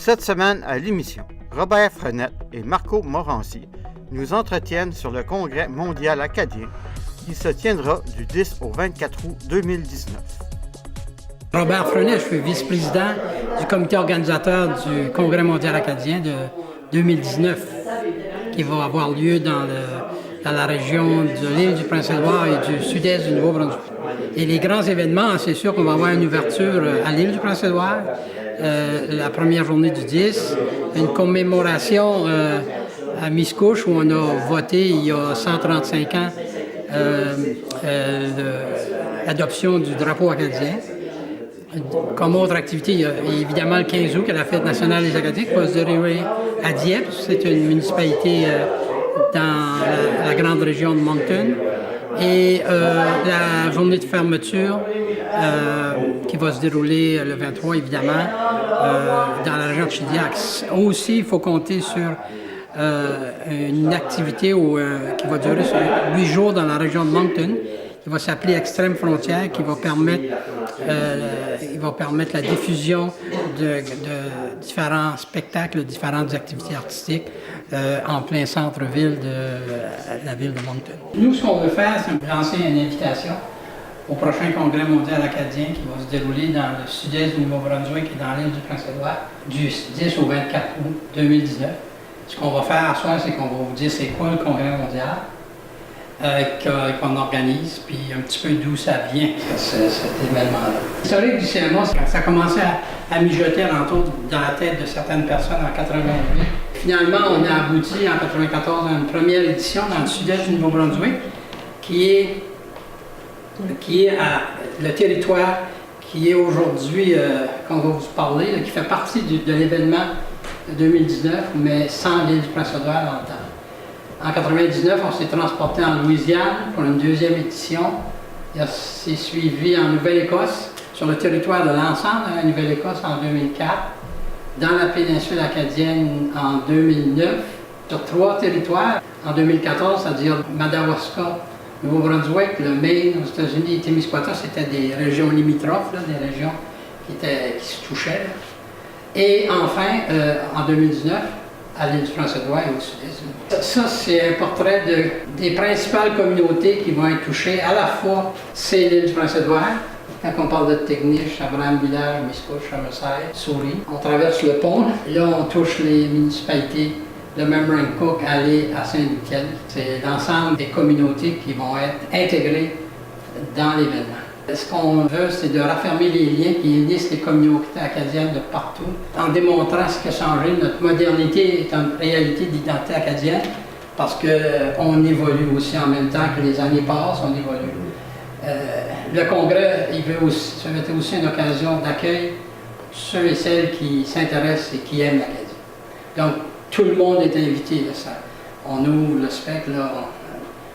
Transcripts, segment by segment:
Cette semaine à l'émission, Robert Frenette et Marco Morancy nous entretiennent sur le Congrès mondial acadien qui se tiendra du 10 au 24 août 2019. Robert Frenette, je suis vice-président du comité organisateur du Congrès mondial acadien de 2019 qui va avoir lieu dans la région de l'île du Prince-Édouard et du sud-est du Nouveau-Brunswick. Et les grands événements, c'est sûr qu'on va avoir une ouverture à l'île du Prince-Édouard, la première journée du 10, une commémoration à Miscouche où on a voté il y a 135 ans l'adoption du drapeau acadien. Comme autre activité, il y a évidemment le 15 août, qui est la fête nationale des Acadiens, qui va se dérouler à Dieppe. C'est une municipalité dans la grande région de Moncton. Et la journée de fermeture qui va se dérouler le 23, évidemment, dans la région de Chidiac. Aussi, il faut compter sur une activité qui va durer 8 jours dans la région de Moncton, qui va s'appeler Extrême Frontière, qui va permettre la diffusion de différents spectacles, différentes activités artistiques en plein centre-ville de la ville de Moncton. Nous, ce qu'on veut faire, c'est lancer une invitation au prochain Congrès mondial acadien qui va se dérouler dans le sud-est du Nouveau-Brunswick et dans l'île du Prince-Édouard du 10 au 24 août 2019. Ce qu'on va faire ce soir, c'est qu'on va vous dire c'est quoi le Congrès mondial qu'on organise, puis un petit peu d'où ça vient, cet événement-là. L'historique du cinéma, ça a commencé à mijoter alentour dans la tête de certaines personnes en 88. Finalement, on a abouti en 94 à une première édition dans le sud-est du Nouveau-Brunswick, qui est le territoire qui est aujourd'hui, qu'on va vous parler, là, qui fait partie de l'événement de 2019, mais sans l'île du Prince-Édouard dans le temps. En 1999, on s'est transporté en Louisiane pour une deuxième édition. C'est suivi en Nouvelle-Écosse, sur le territoire de l'ensemble de la Nouvelle-Écosse en 2004, dans la péninsule acadienne en 2009, sur 3 territoires. En 2014, c'est-à-dire Madawaska, Nouveau-Brunswick, le Maine aux États-Unis et Témiscouata, c'était des régions limitrophes, là, des régions qui se touchaient. Là. Et enfin, en 2019, à l'île du Prince-Édouard et au sud-est. Ça, c'est un portrait des principales communautés qui vont être touchées. À la fois, c'est l'île du Prince-Édouard. Quand on parle de Techniche, Abraham-Village, Miscouche, Chamessaille, Souris, on traverse le pont. Là, on touche les municipalités de Memramcook, aller à Saint-Michel. C'est l'ensemble des communautés qui vont être intégrées dans l'événement. Ce qu'on veut, c'est de raffermir les liens qui unissent les communautés acadiennes de partout, en démontrant ce qui a changé. Notre modernité est une réalité d'identité acadienne, parce qu'on évolue aussi en même temps que les années passent, on évolue. Le Congrès, ça va être aussi une occasion d'accueil ceux et celles qui s'intéressent et qui aiment l'Acadie. Donc, tout le monde est invité. Là, ça. On ouvre le spectre, là.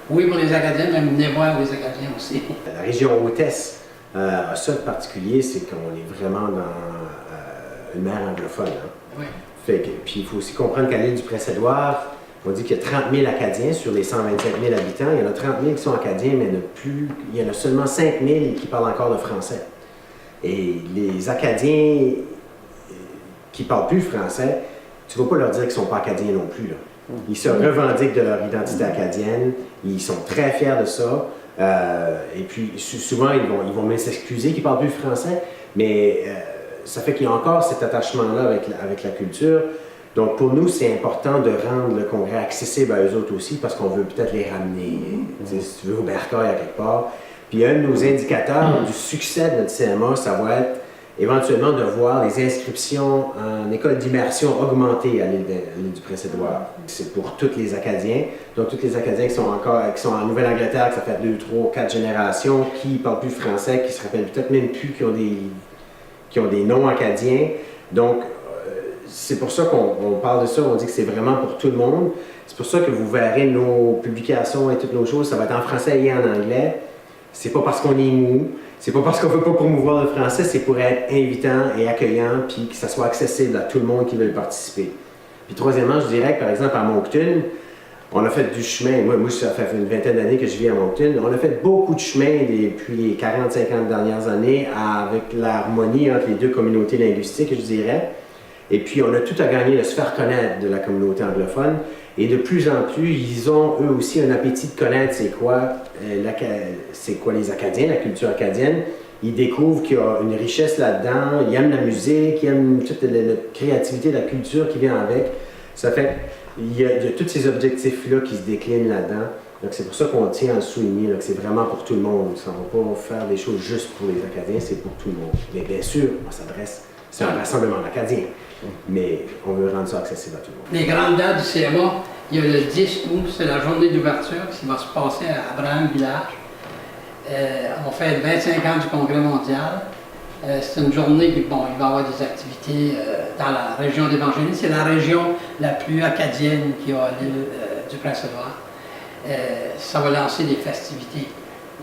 Oui, pour les Acadiens, mais venez voir les Acadiens aussi. La région Hautesse a ça de particulier, c'est qu'on est vraiment dans une mer anglophone. Hein? Oui. Puis il faut aussi comprendre qu'à l'île du Prince-Édouard, on dit qu'il y a 30 000 Acadiens sur les 125 000 habitants. Il y en a 30 000 qui sont Acadiens, mais il y en a seulement 5 000 qui parlent encore le français. Et les Acadiens qui ne parlent plus le français, tu ne vas pas leur dire qu'ils ne sont pas Acadiens non plus. Là. Ils se revendiquent de leur identité acadienne, ils sont très fiers de ça, et puis souvent ils vont même s'excuser qu'ils ne parlent plus le français, mais ça fait qu'il y a encore cet attachement-là avec la culture. Donc pour nous, c'est important de rendre le congrès accessible à eux autres aussi, parce qu'on veut peut-être les ramener, si tu veux, au bercail à quelque part. Puis un de nos indicateurs du succès de notre cinéma, ça va être éventuellement de voir les inscriptions en école d'immersion augmenter à l'île du Prince-Édouard. C'est pour tous les Acadiens, donc tous les Acadiens qui sont en Nouvelle-Angleterre, que ça fait 2, 3, 4 générations, qui ne parlent plus français, qui se rappellent peut-être même plus, qui ont des noms acadiens. Donc, c'est pour ça qu'on parle de ça, on dit que c'est vraiment pour tout le monde. C'est pour ça que vous verrez nos publications et toutes nos choses, ça va être en français et en anglais. C'est pas parce qu'on est mou, c'est pas parce qu'on veut pas promouvoir le français, c'est pour être invitant et accueillant, puis que ça soit accessible à tout le monde qui veut participer. Puis troisièmement, je dirais que par exemple à Moncton, on a fait du chemin. Moi ça fait une vingtaine d'années que je vis à Moncton. On a fait beaucoup de chemin depuis les 40-50 dernières années avec l'harmonie entre les deux communautés linguistiques, je dirais. Et puis, on a tout à gagner de se faire connaître de la communauté anglophone. Et de plus en plus, ils ont eux aussi un appétit de connaître c'est quoi les Acadiens, la culture acadienne. Ils découvrent qu'il y a une richesse là-dedans, ils aiment la musique, ils aiment toute la créativité, la culture qui vient avec. Ça fait qu'il y a tous ces objectifs-là qui se déclinent là-dedans. Donc c'est pour ça qu'on tient à le souligner, là, que c'est vraiment pour tout le monde. On ne va pas faire des choses juste pour les Acadiens, c'est pour tout le monde. Mais bien sûr, on s'adresse, c'est un rassemblement acadien, mais on veut rendre ça accessible à tout le monde. Les grandes dates du CMA, il y a le 10 août, c'est la journée d'ouverture qui va se passer à Abraham Village. On fait 25 ans du Congrès mondial. C'est une journée où il va y avoir des activités dans la région d'Évangélie. C'est la région la plus acadienne qui a l'île du Prince-Édouard. Ça va lancer des festivités.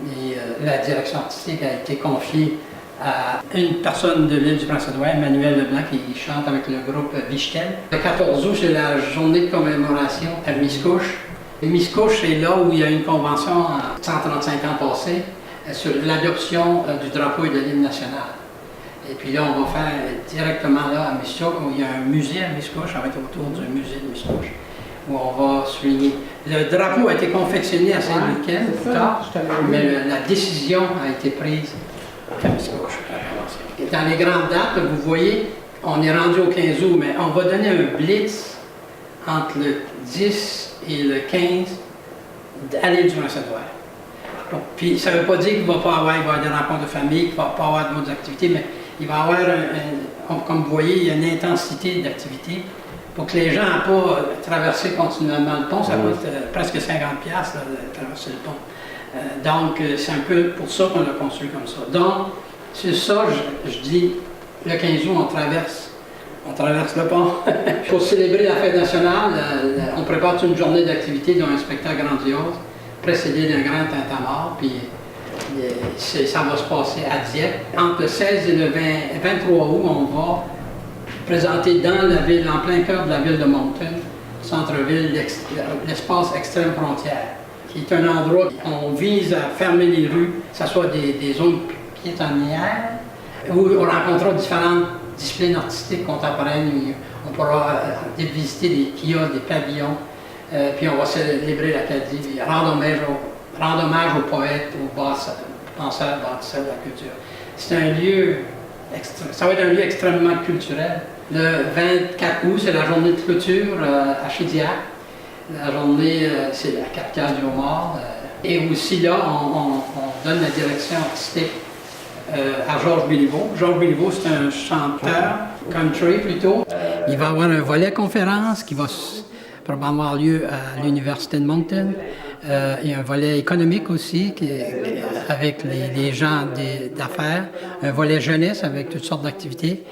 Et, la direction artistique a été confiée à une personne de l'île du Prince-Édouard, Emmanuel Leblanc, qui chante avec le groupe Vichtel. Le 14 août, c'est la journée de commémoration à Miscouche. Et Miscouche, c'est là où il y a une convention en 135 ans passés sur l'adoption du drapeau et de l'hymne national. Et puis là, on va faire directement là à Miscouche, où il y a un musée à Miscouche, ça va être autour du musée de Miscouche, où on va souligner. Le drapeau a été confectionné à Saint-Michel plus tard, mais la décision a été prise à Miscouche. Et dans les grandes dates, vous voyez, on est rendu au 15 août, mais on va donner un blitz entre le 10 et le 15 à l'île du Prince-Édouard. Puis ça ne veut pas dire qu'il ne va pas avoir des rencontres de famille, qu'il ne va pas avoir d'autres activités, mais il va y avoir, comme vous voyez, il y a une intensité d'activité pour que les gens n'aient pas traversé continuellement le pont. Ça coûte presque 50$ de traverser le pont. Donc c'est un peu pour ça qu'on l'a construit comme ça. Donc c'est ça, je dis, le 15 août, on traverse le pont. Pour célébrer la fête nationale, on prépare une journée d'activité, dont un spectacle grandiose, précédé d'un grand tintamarre, puis ça va se passer à Dieppe. Entre le 16 et le 23 août, on va présenter dans la ville, en plein cœur de la ville de Moncton, centre-ville, l'espace extrême frontière, qui est un endroit où on vise à fermer les rues, que ce soit des zones piétonnières, où on rencontrera différentes disciplines artistiques contemporaines. On pourra visiter des kiosques, des pavillons, puis on va célébrer l'Acadie, rendre hommage aux poètes, aux penseurs, bâtisseurs de la culture. C'est un lieu, ça va être un lieu extrêmement culturel. Le 24 août, c'est la journée de clôture à Chidiac. La journée, c'est la capitale du homard. Et aussi là, on donne la direction artistique à Georges Béliveau. Georges Béliveau, c'est un chanteur country plutôt. Il va y avoir un volet conférence qui va probablement avoir lieu à l'Université de Moncton. Il y a un volet économique aussi avec les gens d'affaires, un volet jeunesse avec toutes sortes d'activités.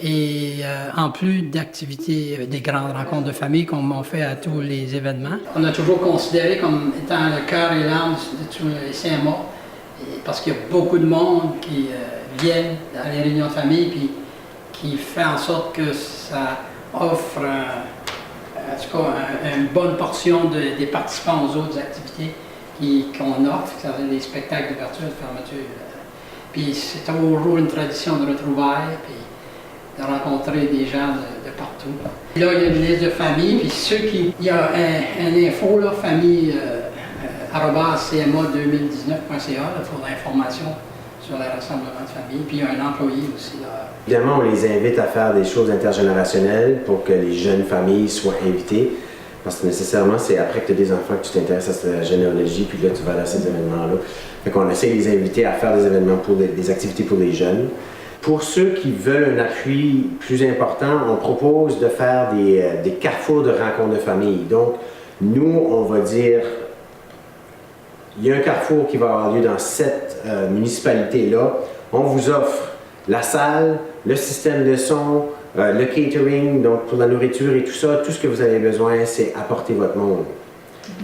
Et en plus d'activités, des grandes rencontres de famille comme on fait à tous les événements. On a toujours considéré comme étant le cœur et l'âme de tous les CMA, parce qu'il y a beaucoup de monde qui viennent dans les réunions de famille, puis qui fait en sorte que ça offre en tout cas une bonne portion des participants aux autres activités qu'on offre, c'est-à-dire les spectacles d'ouverture et de fermeture. Puis c'est toujours une tradition de retrouvailles, puis de rencontrer des gens de partout. Là, il y a une liste de familles, puis il y a un info, là, famille @cma2019.ca pour l'information sur les rassemblements de famille, puis il y a un employé aussi. Là. Évidemment, on les invite à faire des choses intergénérationnelles pour que les jeunes familles soient invitées, parce que nécessairement, c'est après que tu as des enfants que tu t'intéresses à la généalogie, puis là, tu vas à ces événements-là. Fait qu'on essaie de les inviter à faire des événements pour des activités pour les jeunes. Pour ceux qui veulent un appui plus important, on propose de faire des carrefours de rencontres de famille. Donc, nous, on va dire, il y a un carrefour qui va avoir lieu dans cette municipalité-là. On vous offre la salle, le système de son, le catering, donc pour la nourriture et tout ça. Tout ce que vous avez besoin, c'est apporter votre monde.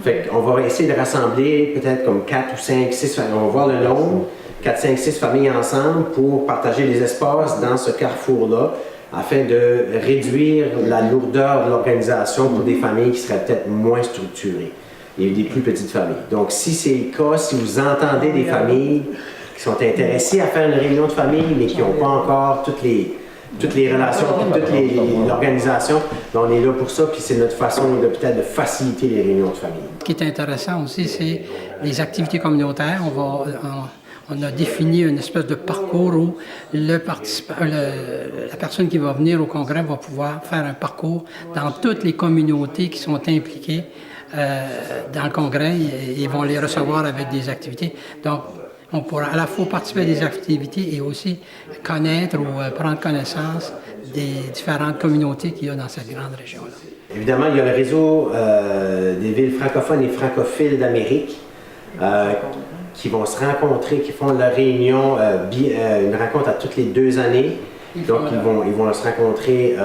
Fait qu'on va essayer de rassembler peut-être comme 4 ou 5, 6, on va voir le nombre. 4, 5, 6 familles ensemble pour partager les espaces dans ce carrefour-là afin de réduire la lourdeur de l'organisation pour des familles qui seraient peut-être moins structurées et des plus petites familles. Donc, si c'est le cas, si vous entendez des familles qui sont intéressées à faire une réunion de famille mais qui n'ont pas encore toutes les toutes les relations, puis toute l'organisation. On est là pour ça, puis c'est notre façon peut-être de faciliter les réunions de famille. Ce qui est intéressant aussi, c'est les activités communautaires. On a défini une espèce de parcours où la personne qui va venir au congrès va pouvoir faire un parcours dans toutes les communautés qui sont impliquées dans le congrès et vont les recevoir avec des activités. Donc, on pourra à la fois participer à des activités et aussi connaître ou prendre connaissance des différentes communautés qu'il y a dans cette grande région-là. Évidemment, il y a le réseau des villes francophones et francophiles d'Amérique qui vont se rencontrer, qui font leur réunion, une rencontre à toutes les 2 années. Donc, ils vont se rencontrer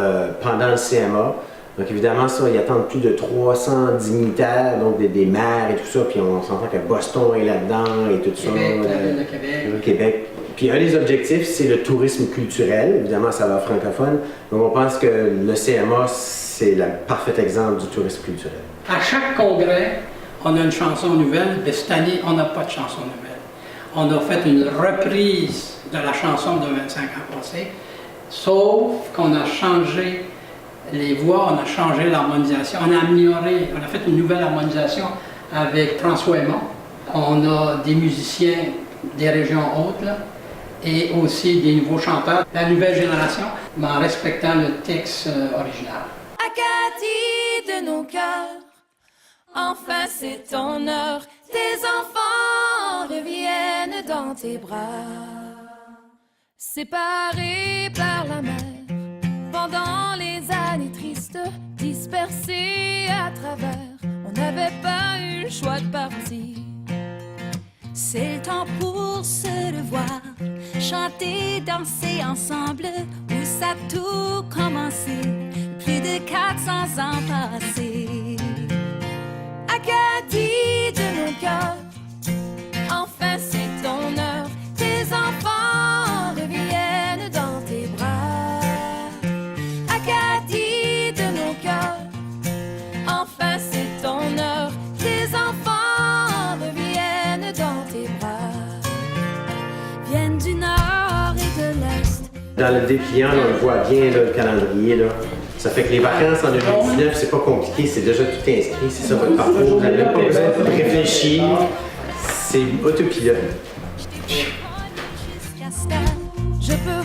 pendant le CMA. Donc, évidemment, ça, ils attendent plus de 300 dignitaires, donc des maires et tout ça. Puis, on s'entend que Boston est là-dedans et tout ça. Le Québec. Puis, un des objectifs, c'est le tourisme culturel. Évidemment, ça va francophone. Donc, on pense que le CMA, c'est le parfait exemple du tourisme culturel. À chaque congrès, on a une chanson nouvelle, mais cette année, on n'a pas de chanson nouvelle. On a fait une reprise de la chanson de 25 ans passés, sauf qu'on a changé les voix, on a changé l'harmonisation, on a amélioré, on a fait une nouvelle harmonisation avec François Aymon. On a des musiciens des régions hautes, là, et aussi des nouveaux chanteurs, la nouvelle génération, mais en respectant le texte original. Acadie de nos cœurs, enfin c'est ton heure, tes enfants reviennent dans tes bras. Séparés par la mer, pendant les années tristes, dispersés à travers, on n'avait pas eu le choix de partir. C'est le temps pour se revoir, chanter, danser ensemble, où ça a tout commencé, plus de 400 ans passés. Acadie de nos cœurs, enfin c'est ton heure, tes enfants reviennent dans tes bras. Acadie de nos cœurs, enfin c'est ton heure, tes enfants reviennent dans tes bras. Viennent du nord et de l'est. Dans le dépliant, on le voit bien, là, le calendrier. Là. Ça fait que les vacances en 2019, c'est pas compliqué, c'est déjà tout inscrit, c'est ça votre parcours. Vous n'avez même pas besoin de réfléchir, c'est autopilote. Je peux